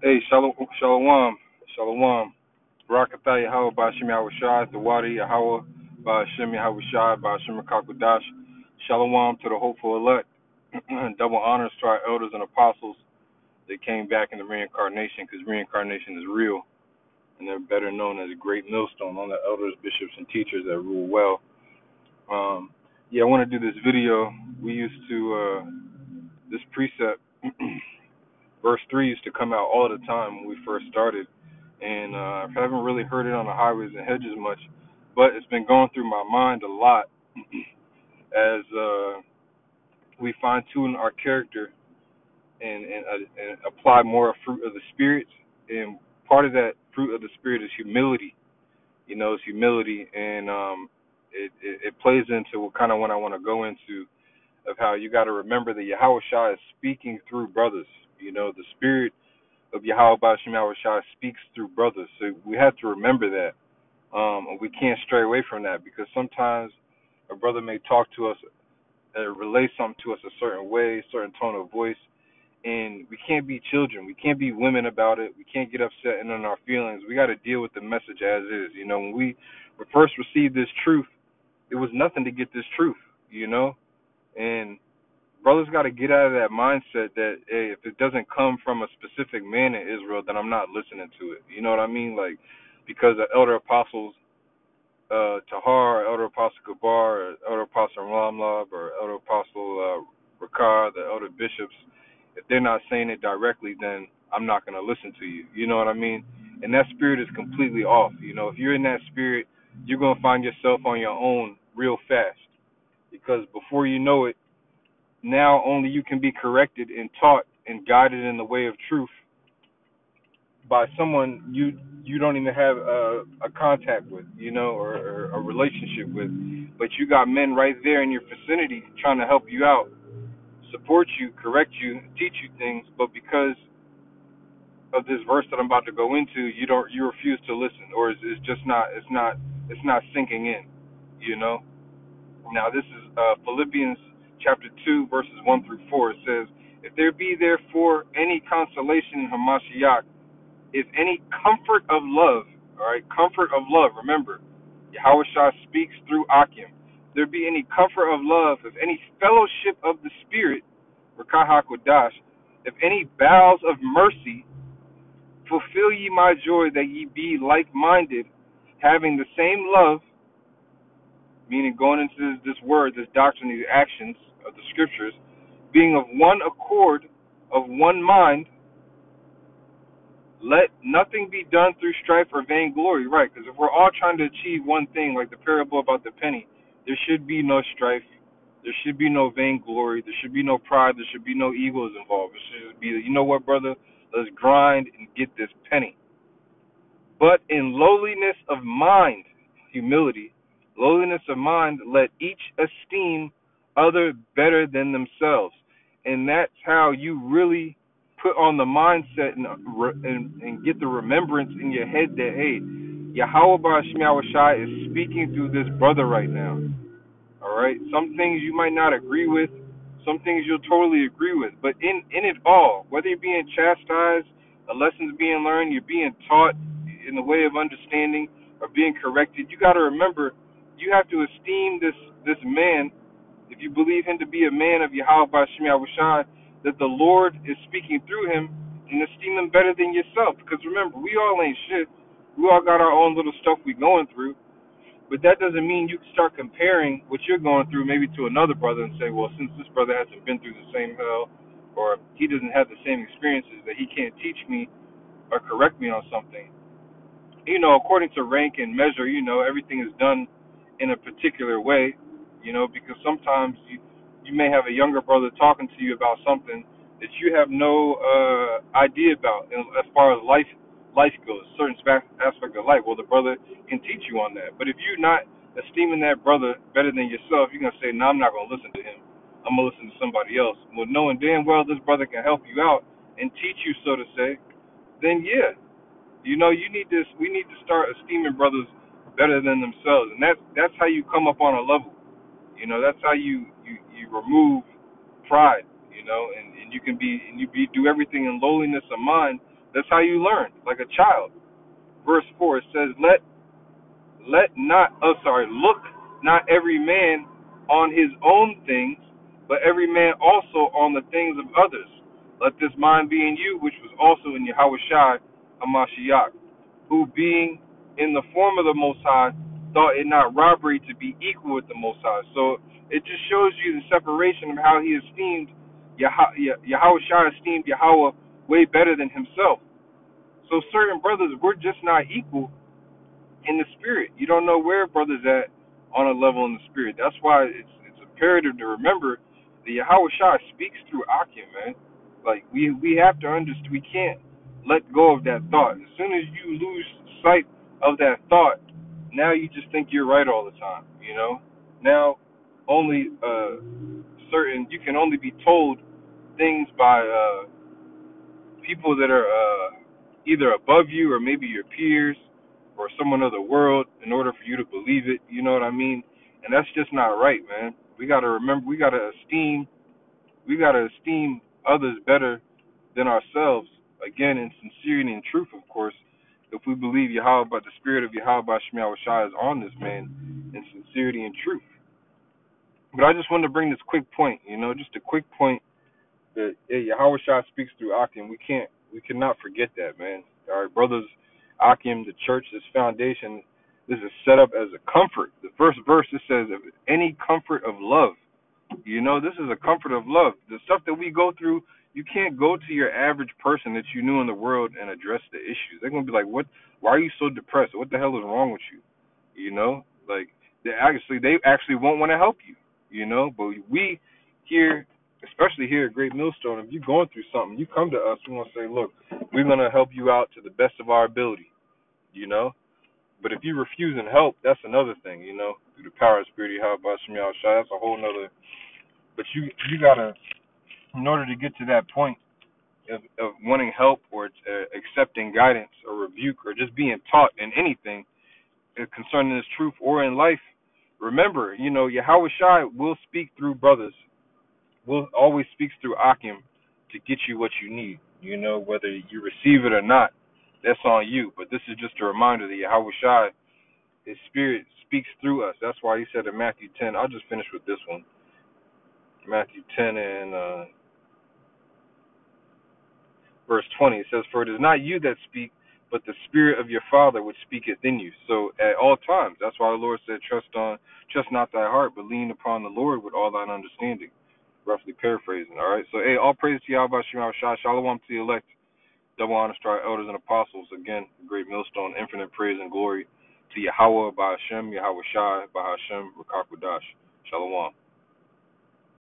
Hey, Shalom. Barakatah Yahweh Ba'Shem Yahawashi, the Wadi Yahweh Ba'Shem Yahawashi, Ba'Shem Kakodash. Shalom to the hopeful elect. Double honors to our elders and apostles that came back in the reincarnation, because reincarnation is real, and they're better known as a great millstone on the elders, bishops, and teachers that rule well. I want to do this video. We used to, this precept, verse 3 used to come out all the time when we first started. And I haven't really heard it on the highways and hedges much, but it's been going through my mind a lot as we fine tune our character and apply more fruit of the spirit. And part of that fruit of the spirit is humility. It's humility, and it plays into what kind of what I want to go into of how you got to remember that Yahawashi is speaking through brothers. The spirit of Yahweh Ba'Shem Yahawashi speaks through brothers, so we have to remember that. And we can't stray away from that, because sometimes a brother may talk to us, relay something to us a certain way, certain tone of voice, and we can't be children. We can't be women about it. We can't get upset and in our feelings. We got to deal with the message as is. When we first received this truth, it was nothing to get this truth, and brothers got to get out of that mindset that, hey, if it doesn't come from a specific man in Israel, then I'm not listening to it. You know what I mean? Like, because the elder apostles, Tahar, Elder Apostle Gabar, or Elder Apostle Ramlab, or Elder Apostle Rakar, the elder bishops, if they're not saying it directly, then I'm not going to listen to you. You know what I mean? And that spirit is completely off. If you're in that spirit, you're going to find yourself on your own real fast, because before you know it, now only you can be corrected and taught and guided in the way of truth by someone you don't even have a contact with, or a relationship with. But you got men right there in your vicinity trying to help you out, support you, correct you, teach you things. But because of this verse that I'm about to go into, you refuse to listen, or it's just not sinking in. Now this is Philippians chapter 2 verses 1 through 4. It says, "If there be therefore any consolation in Hamashiach, if any comfort of love," all right, comfort of love, remember, Yahawashi speaks through Akim. "There be any comfort of love, if any fellowship of the Spirit, Rakah HaKodash, if any bowels of mercy, fulfill ye my joy, that ye be like-minded, having the same love," meaning going into this word, this doctrine, these actions of the scriptures, "being of one accord, of one mind, let nothing be done through strife or vainglory." Right, because if we're all trying to achieve one thing, like the parable about the penny, there should be no strife, there should be no vainglory, there should be no pride, there should be no egos involved. It should be, you know what, brother, let's grind and get this penny. "But in lowliness of mind," humility, lowliness of mind, "let each esteem other better than themselves." And that's how you really put on the mindset and get the remembrance in your head that, hey, Yahweh Ba'Shem Yahawashi is speaking through this brother right now. All right? Some things you might not agree with, some things you'll totally agree with. But in it all, whether you're being chastised, a lesson's being learned, you're being taught in the way of understanding, or being corrected, you got to remember, you have to esteem this man, if you believe him to be a man of Yahweh Ba'Shem Yahawashi, that the Lord is speaking through him, and esteem him better than yourself. Because remember, we all ain't shit. We all got our own little stuff we going through. But that doesn't mean you can start comparing what you're going through maybe to another brother and say, well, since this brother hasn't been through the same hell, or he doesn't have the same experiences, that he can't teach me or correct me on something. According to rank and measure, everything is done in a particular way, because sometimes you may have a younger brother talking to you about something that you have no idea about as far as life goes, certain aspect of life. Well, the brother can teach you on that. But if you're not esteeming that brother better than yourself, you're going to say, no, I'm not going to listen to him. I'm going to listen to somebody else. Well, knowing damn well this brother can help you out and teach you, so to say, then yeah, we need to start esteeming brothers better than themselves. And that's how you come up on a level. That's how you remove pride. and you can do everything in lowliness of mind. That's how you learn, like a child. Verse 4, it says, look not every man on his own things, but every man also on the things of others. Let this mind be in you, which was also in Yahawashi Hamashiach, who being in the form of the Most High, thought it not robbery to be equal with the Most High. So it just shows you the separation of how he esteemed Yahawashi esteemed Yahweh way better than himself. So certain brothers, we're just not equal in the spirit. You don't know where brothers at on a level in the spirit. That's why it's imperative to remember that Yahweh Shai speaks through Akim, man. Like we have to understand. We can't let go of that thought. As soon as you lose sight of that thought, now you just think you're right all the time. Now only you can only be told things by people that are either above you or maybe your peers or someone of the world in order for you to believe it. You know what I mean? And that's just not right, man. We gotta remember. We gotta esteem. We gotta esteem others better than ourselves. Again, in sincerity and truth, of course. If we believe Yahweh, but the spirit of Yahweh Shemiah Shai is on this man in sincerity and truth. But I just wanted to bring this quick point. Just a quick point that Yahweh Shai speaks through Akim. We cannot forget that, man. All right, brothers, Akim, the church, this foundation, this is set up as a comfort. The first verse, it says, "Of any comfort of love." This is a comfort of love. The stuff that we go through, you can't go to your average person that you knew in the world and address the issues. They're gonna be like, "What? Why are you so depressed? What the hell is wrong with you?" Like they actually won't want to help you. But we here, especially here at Great Millstone, if you're going through something, you come to us. We want to say, "Look, we're gonna help you out to the best of our ability." But if you refuse and help, that's another thing. Through the power of spirit, how about Shemiah Shai, that's a whole nother. But you gotta, in order to get to that point of wanting help or accepting guidance or rebuke or just being taught in anything concerning this truth or in life, remember, Yahweh Shai will speak through brothers. Will always speaks through Akim to get you what you need. Whether you receive it or not, that's on you. But this is just a reminder that Yahweh Shai, his spirit speaks through us. That's why he said in Matthew 10, I'll just finish with this one. Matthew 10 and verse 20, it says, "For it is not you that speak, but the spirit of your Father which speaketh in you." So at all times, that's why the Lord said, trust not thy heart, but lean upon the Lord with all thine understanding. Roughly paraphrasing, all right? So, all praise to Yahweh Shemiah Shai, Shalom to the elect, double honor to our elders and apostles. Again, great millstone, infinite praise and glory to Yahweh by Hashem, Yahweh Shai by Hashem, Rakakwadash. Shalom.